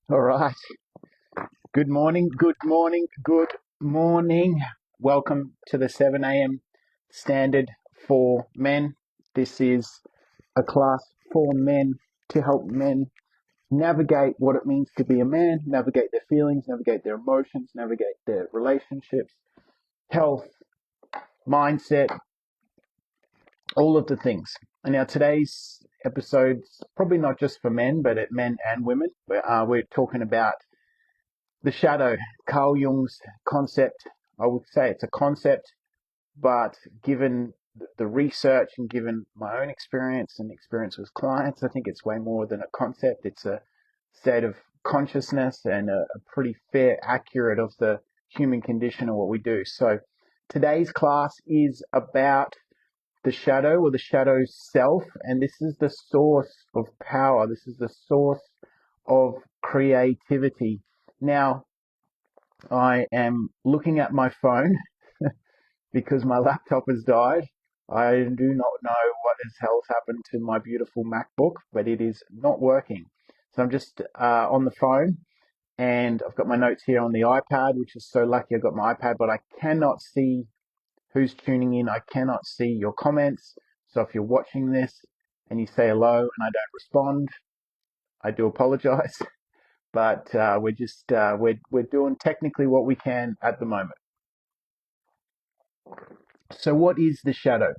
All right. Good morning, good morning, good morning. Welcome to the 7 a.m. standard for men. This is a class for men to help men navigate what it means to be a man, navigate their feelings, navigate their emotions, navigate their relationships, health, mindset, all of the things. And now today's episode's probably not just for men, but at men and women. We're talking about the shadow, Carl Jung's concept. I would say it's a concept, but given the research and given my own experience and experience with clients, I think it's way more than a concept. It's a state of consciousness and a pretty fair, accurate of the human condition and what we do. So today's class is about the shadow or the shadow self, and this is the source of power. This is the source of creativity. Now, I am looking at my phone because my laptop has died. I do not know what has hell's happened to my beautiful MacBook, but it is not working. So I'm just on the phone, and I've got my notes here on the iPad, which is so lucky I've got my iPad, but I cannot see who's tuning in. I cannot see your comments. So if you're watching this and you say hello and I don't respond, I do apologize. But we're doing technically what we can at the moment. So what is the shadow?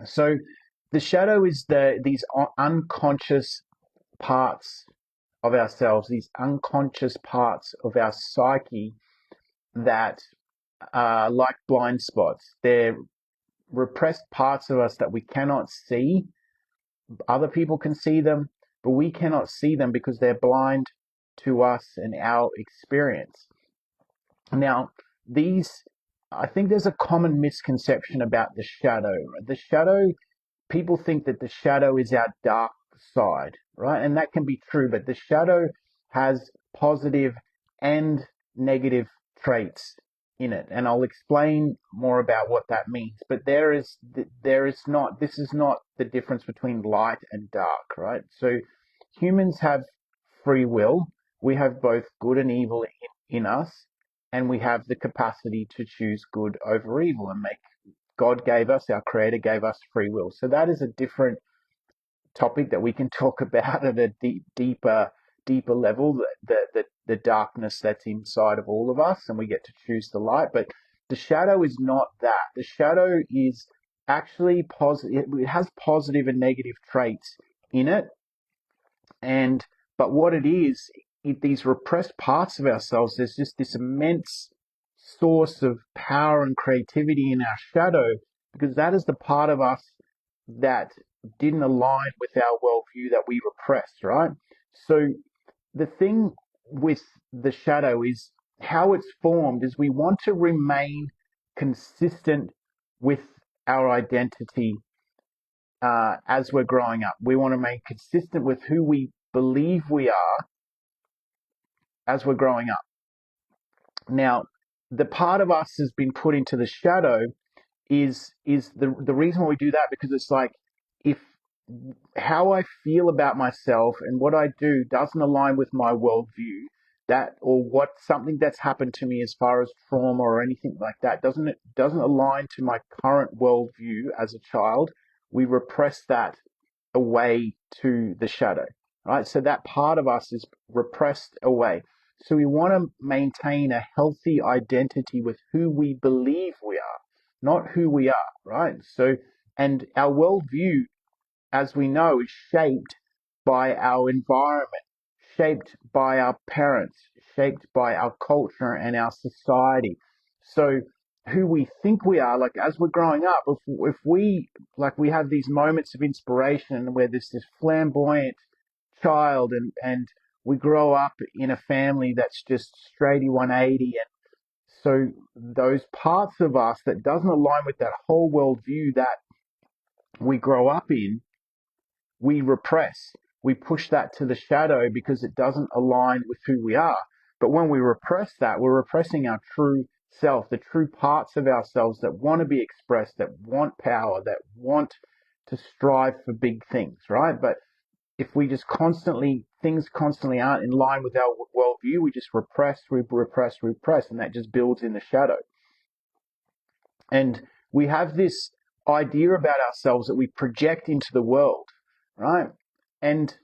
So the shadow is these unconscious parts of ourselves, these unconscious parts of our psyche that are like blind spots. They're repressed parts of us that we cannot see. Other people can see them, but we cannot see them because they're blind to us and our experience. Now, I think there's a common misconception about the shadow. The shadow, people think that the shadow is our dark side, right? And that can be true, but the shadow has positive and negative traits in it. And I'll explain more about what that means. But this is not the difference between light and dark, right? So humans have free will. We have both good and evil in us, and we have the capacity to choose good over evil and make God gave us, our Creator gave us free will. So that is a different topic that we can talk about at a deeper level, the darkness that's inside of all of us, and we get to choose the light. But the shadow is not that. The shadow is actually positive. It has positive and negative traits in it. But what it is, these repressed parts of ourselves, there's just this immense source of power and creativity in our shadow, because that is the part of us that didn't align with our worldview that we repressed, right? So the thing with the shadow is how it's formed is we want to remain consistent with our identity as we're growing up. We want to remain consistent with who we believe we are as we're growing up. Now, the part of us has been put into the shadow is the reason why we do that, because it's like if how I feel about myself and what I do doesn't align with my worldview, that or what something that's happened to me as far as trauma or anything like that doesn't align to my current worldview as a child, we repress that away to the shadow, right? So that part of us is repressed away. So we want to maintain a healthy identity with who we believe we are, not who we are, right? So, and our worldview, as we know, is shaped by our environment, shaped by our parents, shaped by our culture and our society. So who we think we are, like as we're growing up, if we like we have these moments of inspiration where there's this flamboyant child and we grow up in a family that's just straighty 180, and so those parts of us that doesn't align with that whole worldview that we grow up in, we repress. We push that to the shadow because it doesn't align with who we are. But when we repress that, we're repressing our true self, the true parts of ourselves that want to be expressed, that want power, that want to strive for big things, right? But if we just things constantly aren't in line with our worldview, we just repress, and that just builds in the shadow. And we have this idea about ourselves that we project into the world, right? And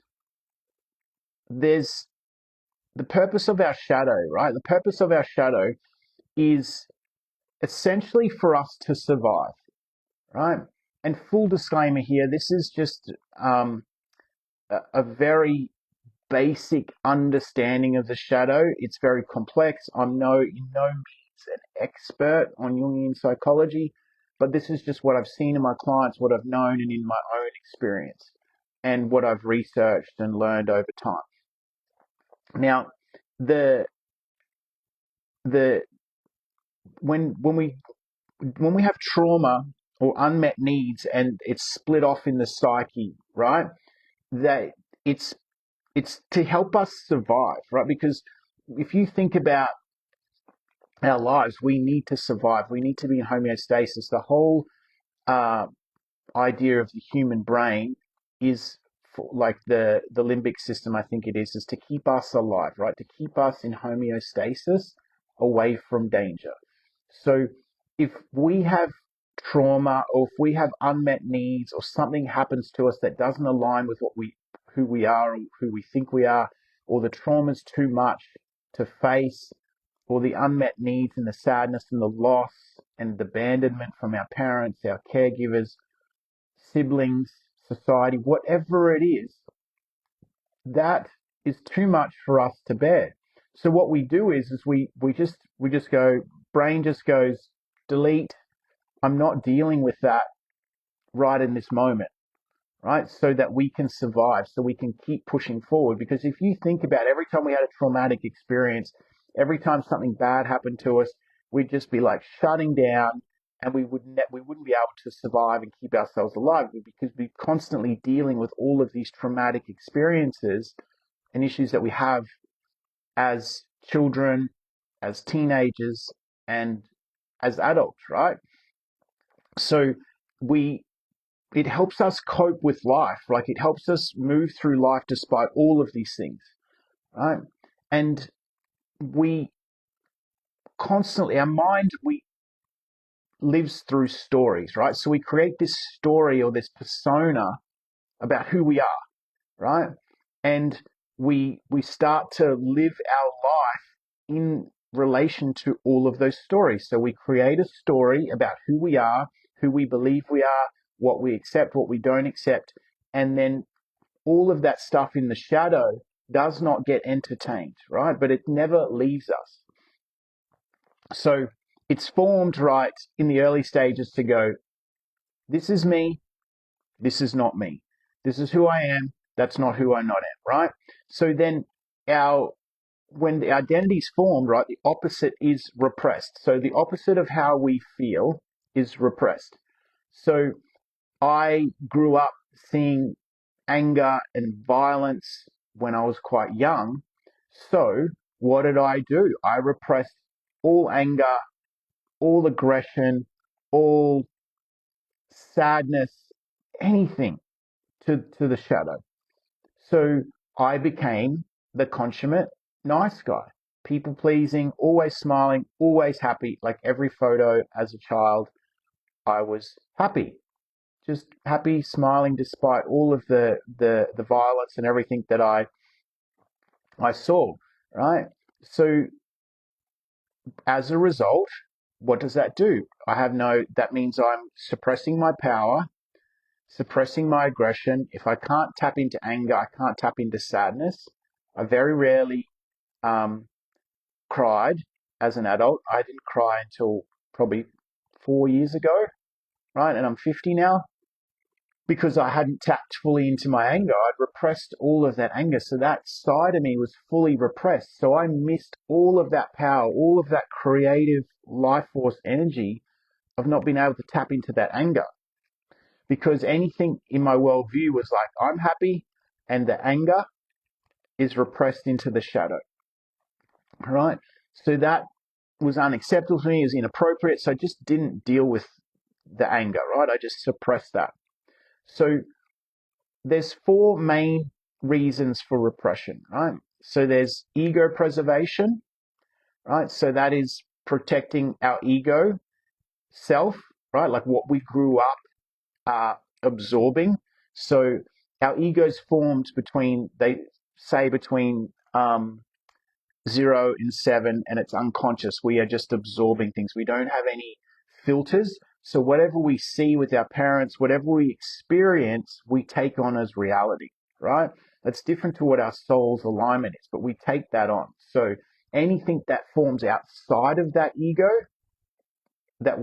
there's the purpose of our shadow, right? The purpose of our shadow is essentially for us to survive, right? And full disclaimer here, this is just a very basic understanding of the shadow. It's very complex. I'm in no means an expert on Jungian psychology, but this is just what I've seen in my clients, what I've known, and in my own experience, and what I've researched and learned over time. Now, the when we have trauma or unmet needs and it's split off in the psyche, right? That it's to help us survive, right? Because if you think about our lives, we need to survive. We need to be in homeostasis. The whole idea of the human brain is like the limbic system, I think it is to keep us alive, right? To keep us in homeostasis away from danger. So if we have trauma or if we have unmet needs or something happens to us that doesn't align with who we are or who we think we are, or the trauma's too much to face, or the unmet needs and the sadness and the loss and the abandonment from our parents, our caregivers, siblings, society, whatever it is, that is too much for us to bear. So what we do is we just go, brain just goes, delete. I'm not dealing with that right in this moment, right? So that we can survive, so we can keep pushing forward. Because if you think about every time we had a traumatic experience, every time something bad happened to us, we'd just be like shutting down, and we wouldn't be able to survive and keep ourselves alive because we're constantly dealing with all of these traumatic experiences and issues that we have as children, as teenagers, and as adults, right? So it helps us cope with life. Like, it helps us move through life despite all of these things, right? And we constantly, our mind, lives through stories, right? So we create this story or this persona about who we are, right? And we start to live our life in relation to all of those stories. So we create a story about who we are, who we believe we are, what we accept, what we don't accept, and then all of that stuff in the shadow does not get entertained, right? But it never leaves us. So it's formed right in the early stages to go, this is me, this is not me. This is who I am, that's not who I not am, right? So then when the identity is formed, right, the opposite is repressed. So the opposite of how we feel is repressed. So I grew up seeing anger and violence when I was quite young. So what did I do? I repressed all anger, all aggression, all sadness, anything to the shadow. So I became the consummate nice guy, people pleasing, always smiling, always happy. Like every photo as a child, I was happy, just happy, smiling despite all of the violence and everything that I saw, right? So as a result, what does that do? That means I'm suppressing my power, suppressing my aggression. If I can't tap into anger, I can't tap into sadness. I very rarely cried as an adult. I didn't cry until probably 4 years ago, right? And I'm 50 now because I hadn't tapped fully into my anger. I'd repressed all of that anger. So that side of me was fully repressed. So I missed all of that power, all of that creative life force energy of not being able to tap into that anger. Because anything in my worldview was like, I'm happy, and the anger is repressed into the shadow, right? So that was unacceptable to me, it was inappropriate, so I just didn't deal with the anger, right? I just suppressed that. So there's four main reasons for repression, right? So there's ego preservation, right? So that is protecting our ego self, right? Like what we grew up absorbing. So our ego's formed between, they say, between 0 and 7, and it's unconscious. We are just absorbing things. We don't have any filters. So whatever we see with our parents, whatever we experience, we take on as reality, right? That's different to what our soul's alignment is, but we take that on. So anything that forms outside of that ego, that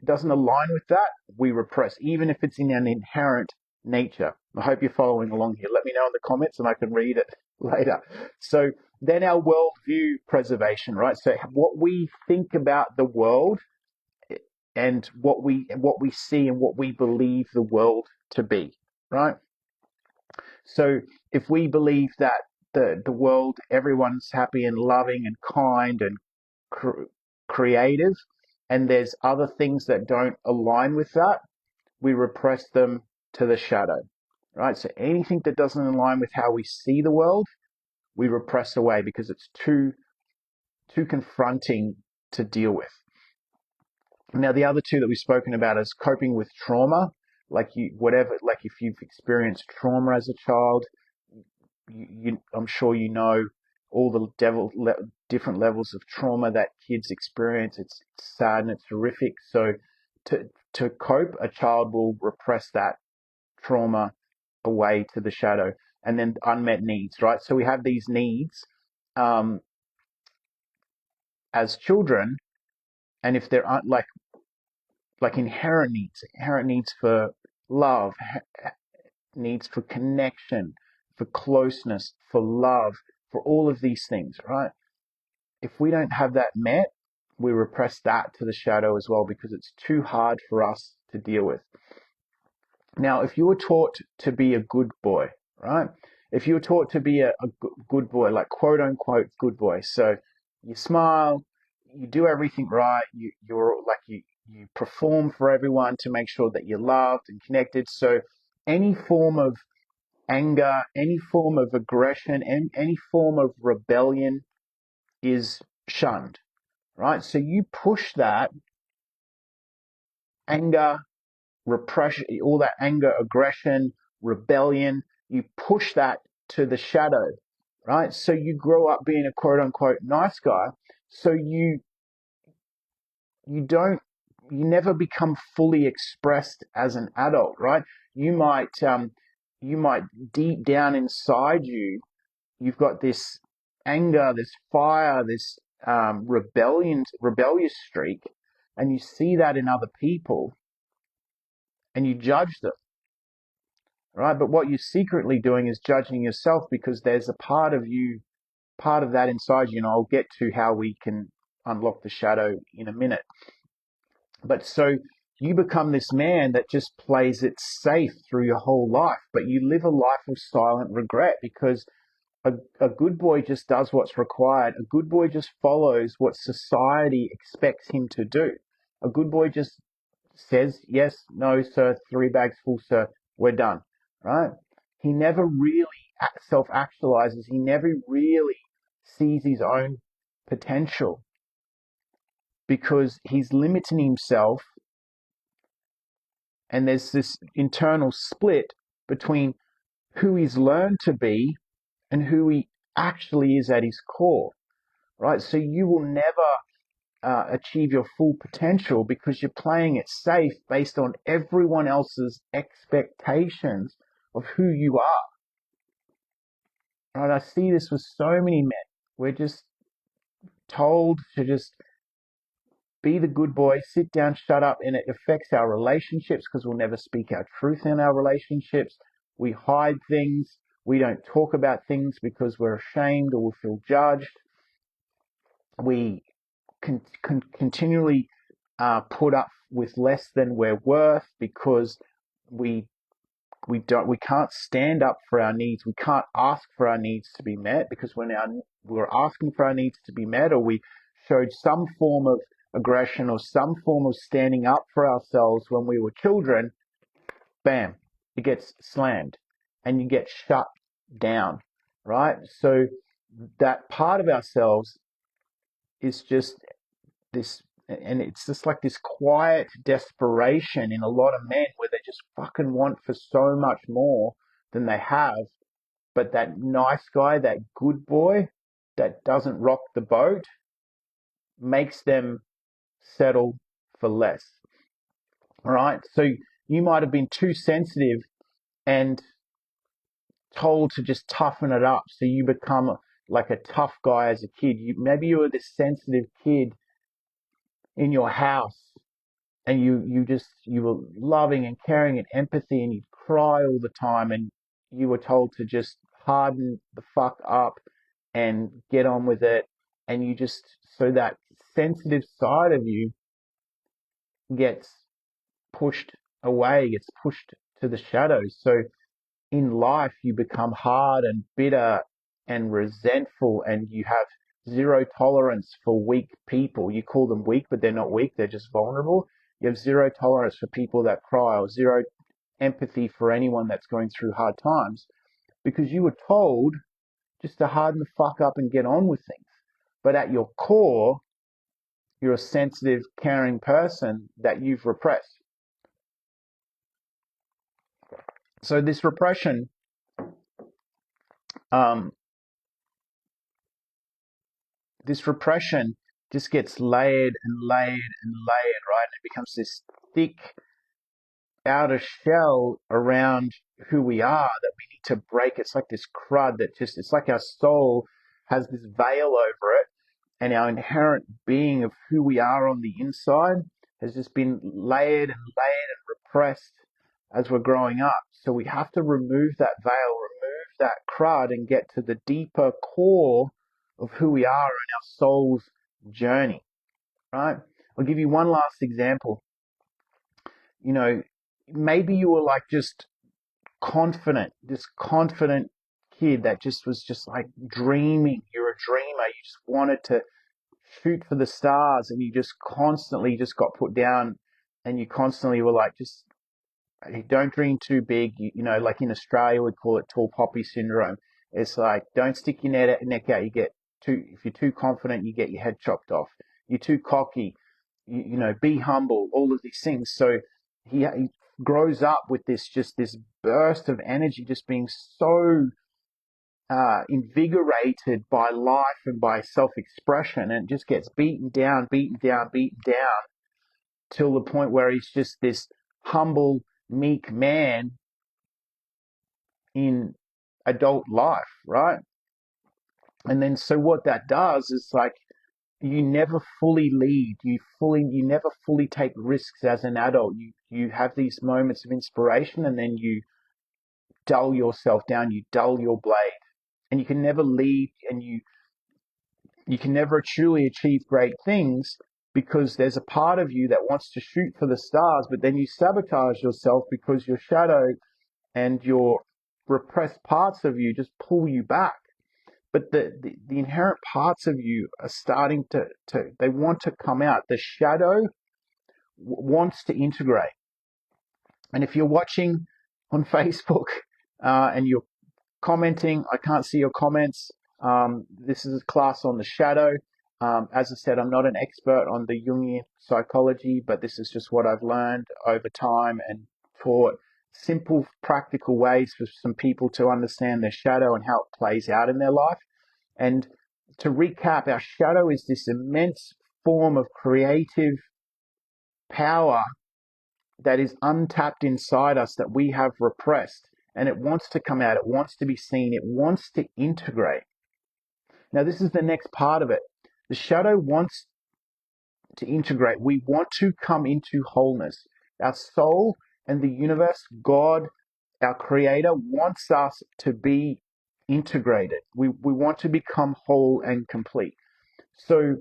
doesn't align with that, we repress, even if it's in an inherent nature. I hope you're following along here. Let me know in the comments and I can read it later. So then our worldview preservation, right? So what we think about the world and what we see and what we believe the world to be, right? So if we believe that the world, everyone's happy and loving and kind and creative, and there's other things that don't align with that, we repress them to the shadow, right? So anything that doesn't align with how we see the world, we repress away because it's too confronting to deal with. Now, the other two that we've spoken about is coping with trauma. Like if you've experienced trauma as a child, I'm sure you know all the different levels of trauma that kids experience. It's sad and it's horrific. So to cope, a child will repress that trauma away to the shadow. And then unmet needs, right? So we have these needs as children, and if there aren't like inherent needs for love, needs for connection, for closeness, for love, for all of these things, right? If we don't have that met, we repress that to the shadow as well because it's too hard for us to deal with. Now, if you were taught to be a good boy, right? If you were taught to be a good boy, like quote unquote good boy, so you smile, you do everything right, you perform for everyone to make sure that you're loved and connected. So any form of anger, any form of aggression, and any form of rebellion is shunned, right? So you push that anger, repression, all that anger, aggression, rebellion, you push that to the shadow, right? So you grow up being a quote unquote nice guy. So you never become fully expressed as an adult, right? You might deep down inside you've got this anger, this fire, this rebellious streak, and you see that in other people and you judge them, right? But what you're secretly doing is judging yourself because there's a part of that inside you, and I'll get to how we can unlock the shadow in a minute. But so you become this man that just plays it safe through your whole life, but you live a life of silent regret because a good boy just does what's required. A good boy just follows what society expects him to do. A good boy just says, yes, no, sir, 3 bags full, sir, we're done, right? He never really self-actualizes. He never really sees his own potential because he's limiting himself, and there's this internal split between who he's learned to be and who he actually is at his core, right? So you will never achieve your full potential because you're playing it safe based on everyone else's expectations of who you are, right? I see this with so many men. We're just told to just be the good boy, sit down, shut up, and it affects our relationships because we'll never speak our truth in our relationships. We hide things. We don't talk about things because we're ashamed or we feel judged. We continually put up with less than we're worth because we can't stand up for our needs. We can't ask for our needs to be met because when we're asking for our needs to be met, or we showed some form of aggression or some form of standing up for ourselves when we were children, bam, it gets slammed and you get shut down, right? So that part of ourselves is just this, and it's just like this quiet desperation in a lot of men where they just fucking want for so much more than they have. But that nice guy, that good boy that doesn't rock the boat, makes them settle for less. All right. So you might have been too sensitive and told to just toughen it up. So you become like a tough guy as a kid. Maybe you were this sensitive kid in your house, and you were loving and caring and empathy, and you'd cry all the time, and you were told to just harden the fuck up and get on with it. And you just, so that sensitive side of you gets pushed away, gets pushed to the shadows. So in life, you become hard and bitter and resentful, and you have zero tolerance for weak people. You call them weak, but they're not weak, they're just vulnerable. You have zero tolerance for people that cry, or zero empathy for anyone that's going through hard times, because you were told just to harden the fuck up and get on with things. But at your core, you're a sensitive, caring person that you've repressed. So this repression, um, this repression just gets layered and layered and layered, right? And it becomes this thick outer shell around who we are that we need to break. It's like this crud that just, it's like our soul has this veil over it, and our inherent being of who we are on the inside has just been layered and layered and repressed as we're growing up. So we have to remove that veil, remove that crud, and get to the deeper core of who we are in our soul's journey, right? I'll give you one last example. You know, maybe you were like just confident, this confident kid that just was just like dreaming. You're a dreamer. You just wanted to shoot for the stars, and you just constantly just got put down, and you constantly were like, just don't dream too big. You know, like in Australia, we call it tall poppy syndrome. It's like, don't stick your neck out. You get too, if you're too confident, you get your head chopped off. You're too cocky. You know, be humble, all of these things. So he grows up with this, just this burst of energy, just being so invigorated by life and by self-expression, and just gets beaten down, beaten down, beaten down, till the point where he's just this humble, meek man in adult life, right? And then so what that does is like, you never fully lead, you never fully take risks as an adult. You have these moments of inspiration, and then you dull yourself down, you dull your blade, and you can never lead, and you can never truly achieve great things, because there's a part of you that wants to shoot for the stars, but then you sabotage yourself because your shadow and your repressed parts of you just pull you back. But the inherent parts of you are starting to they want to come out. The shadow wants to integrate. And if you're watching on Facebook and you're commenting, I can't see your comments. This is a class on the shadow. As I said, I'm not an expert on the Jungian psychology, but this is just what I've learned over time and taught simple, practical ways for some people to understand their shadow and how it plays out in their life. And to recap, our shadow is this immense form of creative power that is untapped inside us, that we have repressed. And it wants to come out. It wants to be seen. It wants to integrate. Now, this is the next part of it. The shadow wants to integrate. We want to come into wholeness. Our soul and the universe, God, our creator, wants us to be integrated. We want to become whole and complete. So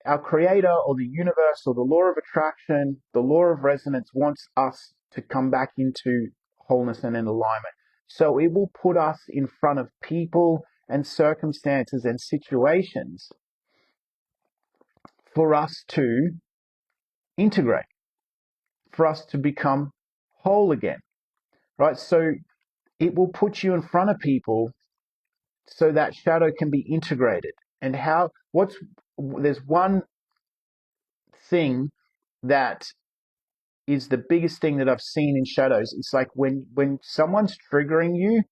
our creator, or the universe, or the law of attraction, the law of resonance, wants us to come back into wholeness and in alignment. So it will put us in front of people and circumstances and situations for us to integrate, for us to become whole again, right? So it will put you in front of people so that shadow can be integrated. And there's one thing that is the biggest thing that I've seen in shadows. It's like when someone's triggering you,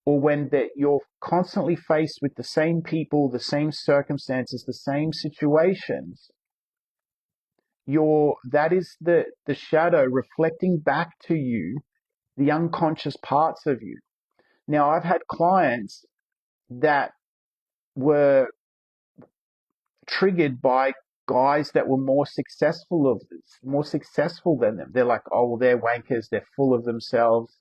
or when that you're constantly faced with the same people, the same circumstances, the same situations, that is the shadow reflecting back to you the unconscious parts of you. Now, I've had clients that were triggered by guys that were more successful than them. They're like, oh, well, they're wankers. They're full of themselves.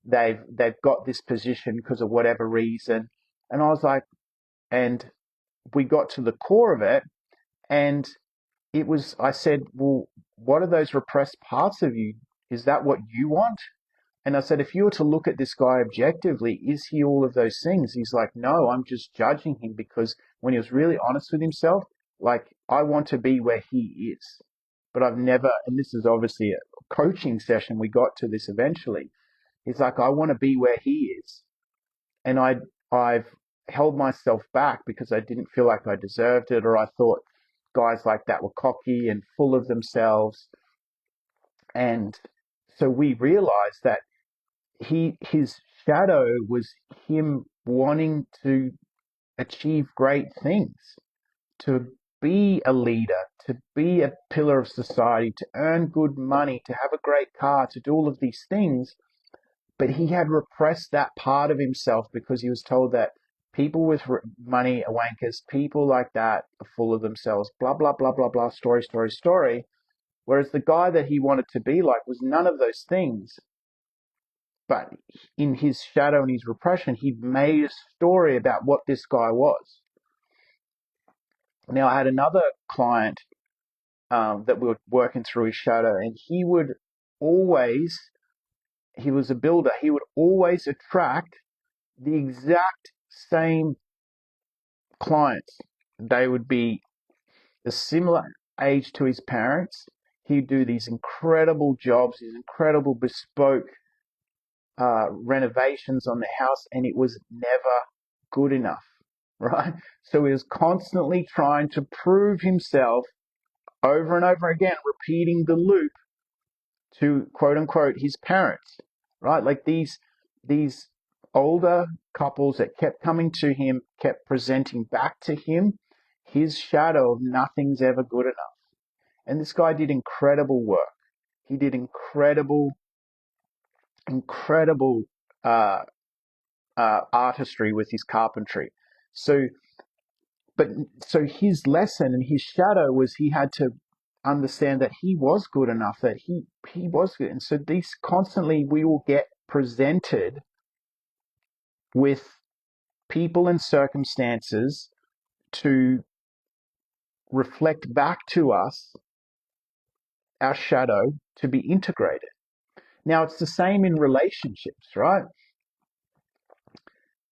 They've got this position because of whatever reason. And I was like, and we got to the core of it, and I said, well, what are those repressed parts of you? Is that what you want? And I said, if you were to look at this guy objectively, is he all of those things? He's like, no, I'm just judging him because when he was really honest with himself, like, I want to be where he is. But I've never, and this is obviously a coaching session, we got to this eventually. He's like, I want to be where he is. And I've held myself back because I didn't feel like I deserved it, or I thought guys like that were cocky and full of themselves. And so we realized that his shadow was him wanting to achieve great things, to be a leader, to be a pillar of society, to earn good money, to have a great car, to do all of these things. But he had repressed that part of himself because he was told that people with money are wankers, people like that are full of themselves, blah, blah, blah, blah, blah, story, story, story. Whereas the guy that he wanted to be like was none of those things. But in his shadow and his repression, he'd made a story about what this guy was. Now, I had another client that we were working through his shadow, and he was a builder, he would always attract the exact same clients. They would be a similar age to his parents. He'd do these incredible jobs, these incredible bespoke renovations on the house, and it was never good enough, right? So he was constantly trying to prove himself over and over again, repeating the loop to quote unquote his parents, right? Like these older couples that kept coming to him, kept presenting back to him his shadow of nothing's ever good enough. And this guy did incredible work. He did incredible uh, artistry with his carpentry. So his lesson and his shadow was he had to understand that he was good enough, that he was good. And so these constantly we will get presented with people and circumstances to reflect back to us our shadow to be integrated. Now it's the same in relationships, right?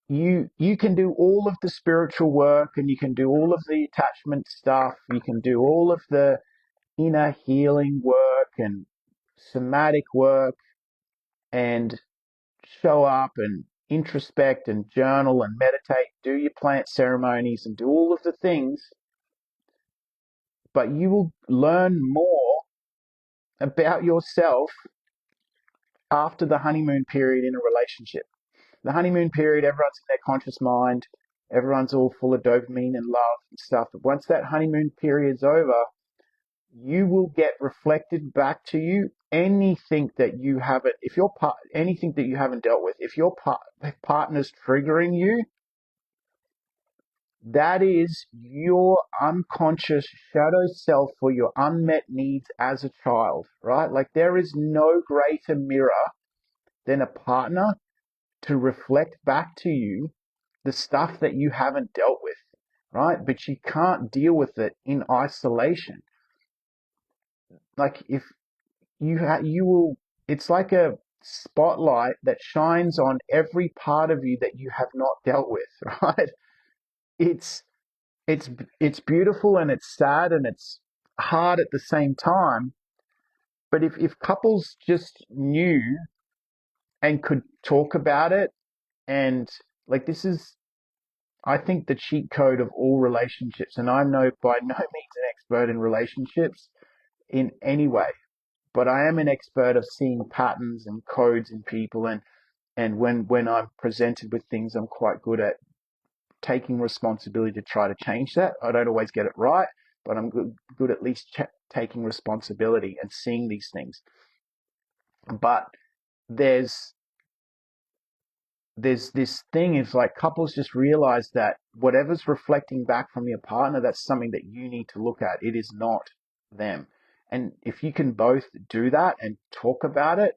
You can do all of the spiritual work, and you can do all of the attachment stuff, you can do all of the inner healing work and somatic work, and show up and introspect and journal and meditate, do your plant ceremonies and do all of the things, but you will learn more about yourself after the honeymoon period in a relationship. The honeymoon period, everyone's in their conscious mind, everyone's all full of dopamine and love and stuff. But once that honeymoon period's over, you will get reflected back to you anything that you haven't, anything that you haven't dealt with. If your partner's triggering you, that is your unconscious shadow self for your unmet needs as a child, right? Like there is no greater mirror than a partner to reflect back to you the stuff that you haven't dealt with, right? But you can't deal with it in isolation. Like if you will, it's like a spotlight that shines on every part of you that you have not dealt with, right? It's it's it's beautiful and it's sad and it's hard at the same time. But if couples just knew and could talk about it, and like this is I think the cheat code of all relationships, and I'm by no means an expert in relationships in any way, but I am an expert of seeing patterns and codes in people, and when I'm presented with things, I'm quite good at taking responsibility to try to change that. I don't always get it right, but I'm good at least taking responsibility and seeing these things. But there's this thing is like couples just realize that whatever's reflecting back from your partner, that's something that you need to look at. It is not them. And if you can both do that and talk about it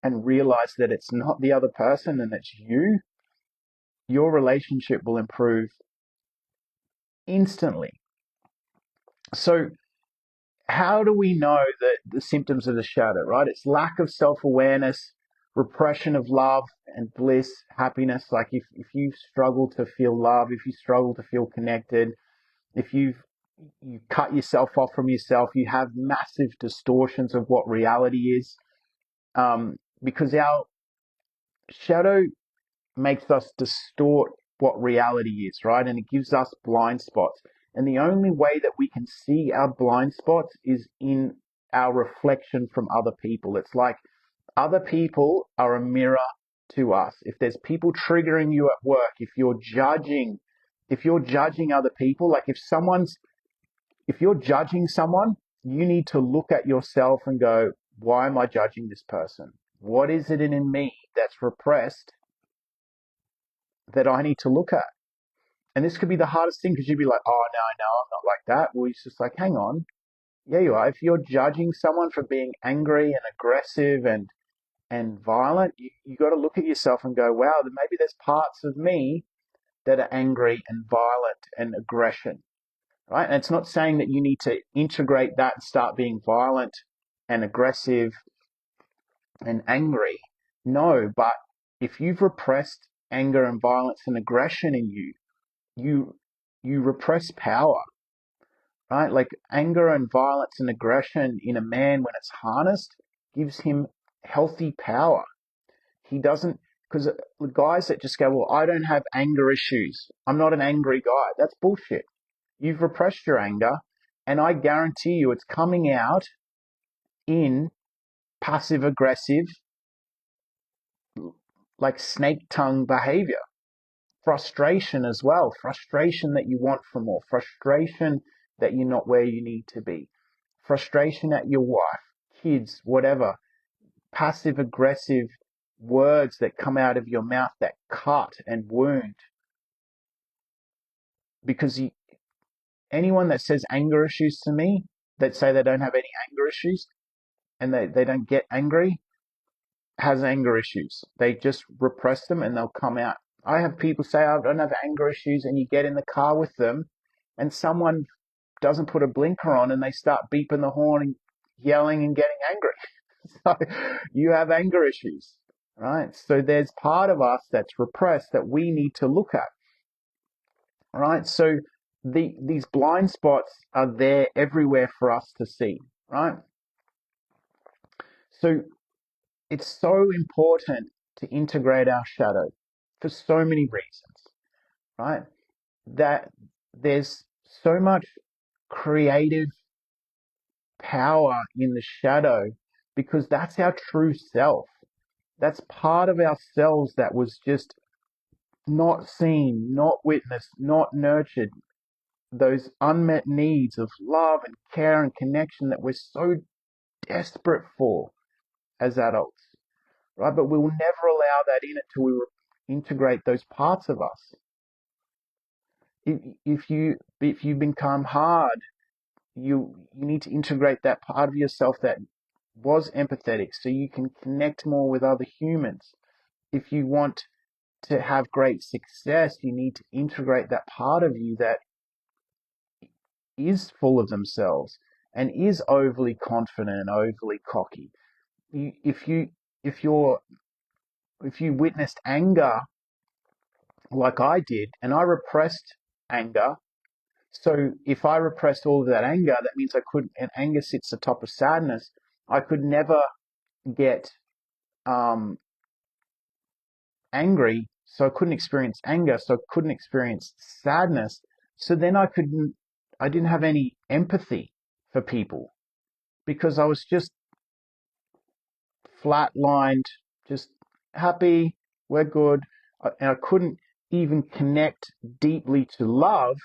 and realize that it's not the other person and it's you, your relationship will improve instantly. So how do we know that the symptoms of the shadow, right? It's lack of self-awareness, repression of love and bliss, happiness. Like if you struggle to feel love, if you struggle to feel connected, if you cut yourself off from yourself, you have massive distortions of what reality is. Because our shadow makes us distort what reality is, right? And it gives us blind spots. And the only way that we can see our blind spots is in our reflection from other people. It's like other people are a mirror to us. If there's people triggering you at work, if you're judging other people, like if you're judging someone, you need to look at yourself and go, why am I judging this person? What is it in me that's repressed that I need to look at? And this could be the hardest thing because you'd be like, oh, no, I'm not like that. Well, it's just like, hang on. Yeah, you are. If you're judging someone for being angry and aggressive and violent, you got to look at yourself and go, wow, then maybe there's parts of me that are angry and violent and aggression, right? And it's not saying that you need to integrate that and start being violent and aggressive and angry. No, but if you've repressed anger and violence and aggression in you repress power, right? Like anger and violence and aggression in a man when it's harnessed gives him healthy power. He doesn't, because the guys that just go, well, I don't have anger issues. I'm not an angry guy. That's bullshit. You've repressed your anger, and I guarantee you it's coming out in passive aggressive, like snake tongue behavior. Frustration as well. Frustration that you want for more. Frustration that you're not where you need to be. Frustration at your wife, kids, whatever. Passive aggressive words that come out of your mouth that cut and wound. Because anyone that says anger issues to me, that say they don't have any anger issues and they don't get angry, has anger issues. They just repress them and they'll come out. I have people say, I don't have anger issues, and you get in the car with them and someone doesn't put a blinker on and they start beeping the horn and yelling and getting angry. So you have anger issues, right? So there's part of us that's repressed that we need to look at, right? So these blind spots are there everywhere for us to see, right? So it's so important to integrate our shadow for so many reasons, right? That there's so much creative power in the shadow because that's our true self. That's part of ourselves that was just not seen, not witnessed, not nurtured. Those unmet needs of love and care and connection that we're so desperate for as adults, right? But we will never allow that in until we integrate those parts of us. If you become hard, you need to integrate that part of yourself that was empathetic so you can connect more with other humans. If you want to have great success, you need to integrate that part of you that is full of themselves and is overly confident and overly cocky. If you witnessed anger like I did, and I repressed anger, so if I repressed all of that anger, that means I couldn't. And anger sits atop of sadness. I could never get angry So I couldn't experience anger. So I couldn't experience sadness. So then I didn't have any empathy for people because I was just flatlined, just happy, we're good. And I couldn't even connect deeply to love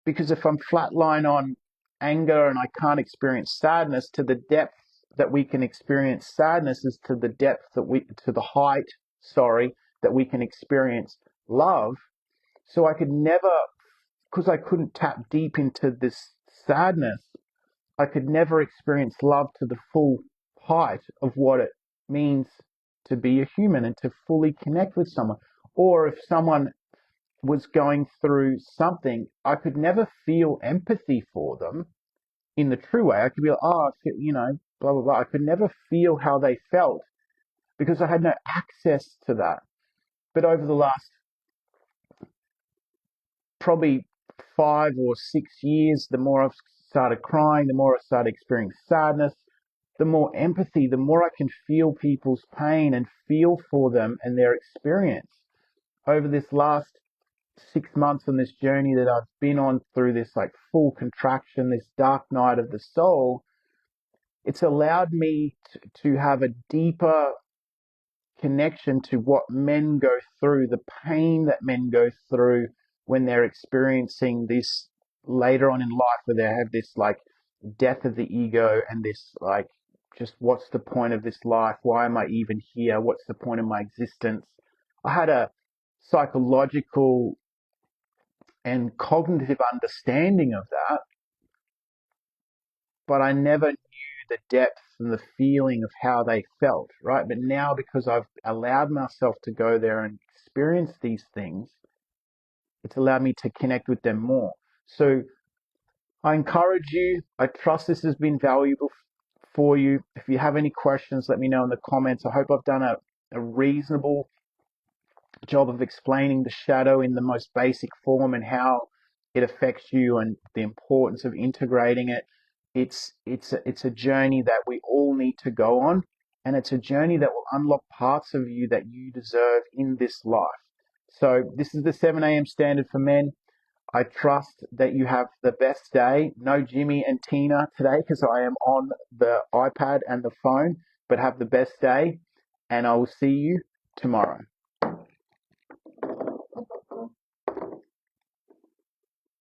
because if I'm flatline on anger and I can't experience sadness, to the depth that we can experience sadness is to the depth to the height, that we can experience love. So I could never, because I couldn't tap deep into this sadness, I could never experience love to the full height of what it means to be a human and to fully connect with someone. Or if someone was going through something, I could never feel empathy for them in the true way. I could be like, oh, blah, blah, blah. I could never feel how they felt because I had no access to that. But over the last probably 5 or 6 years, the more I've started crying, the more I started experiencing sadness, the more empathy, the more I can feel people's pain and feel for them and their experience. Over this last 6 months on this journey that I've been on through this like full contraction, this dark night of the soul, it's allowed me to have a deeper connection to what men go through, the pain that men go through when they're experiencing this later on in life, where they have this like death of the ego and this like, just what's the point of this life? Why am I even here? What's the point of my existence? I had a psychological and cognitive understanding of that, but I never knew the depth and the feeling of how they felt, right? But now, because I've allowed myself to go there and experience these things, it's allowed me to connect with them more. So I encourage you, I trust this has been valuable for you. If you have any questions, let me know in the comments. I hope I've done a reasonable job of explaining the shadow in the most basic form and how it affects you and the importance of integrating it. It's a journey that we all need to go on, and it's a journey that will unlock parts of you that you deserve in this life. So this is the 7 a.m. standard for men. I trust that you have the best day. No Jimmy and Tina today because I am on the iPad and the phone, but have the best day, and I will see you tomorrow.